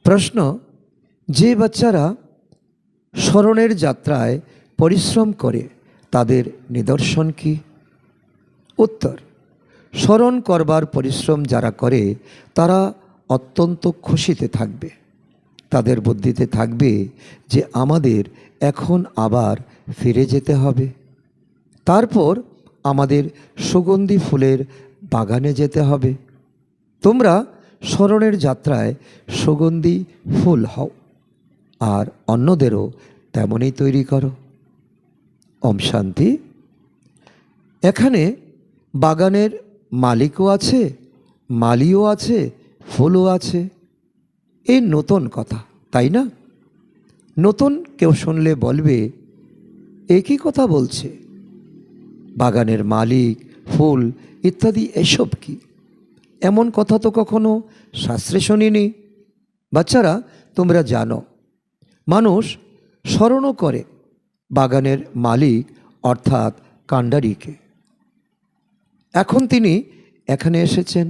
প্রশ্ন, যে বাচ্চারা স্মরণের যাত্রায় পরিশ্রম করে তাদের নিদর্শন কি? উত্তর, স্মরণ করবার পরিশ্রম যারা করে তারা অত্যন্ত খুশিতে থাকবে। তাদের বুদ্ধিতে থাকবে যে আমাদের এখন আবার ফিরে যেতে হবে, তারপর আমাদের সুগন্ধি ফুলের বাগানে যেতে হবে। তোমরা স্মরণের যাত্রায় সুগন্ধি ফুল হও আর অন্যদেরও তেমনই তৈরি করো। ওম শান্তি। এখানে বাগানের মালিকও আছে, মালিও আছে, ফুলও আছে। এই নতুন কথা, তাই না? নতুন কেউ শুনলে বলবে, একই কথা বলছে, বাগানের মালিক, ফুল ইত্যাদি এসব কি? এমন কথা তো কখনো শাস্ত্রে শুনিনি। বাচ্চারা, তোমরা জানো মানুষ স্মরণও করে বাগানের মালিক অর্থাৎ কাণ্ডারিকে। এখন তিনি এখানে এসেছেন,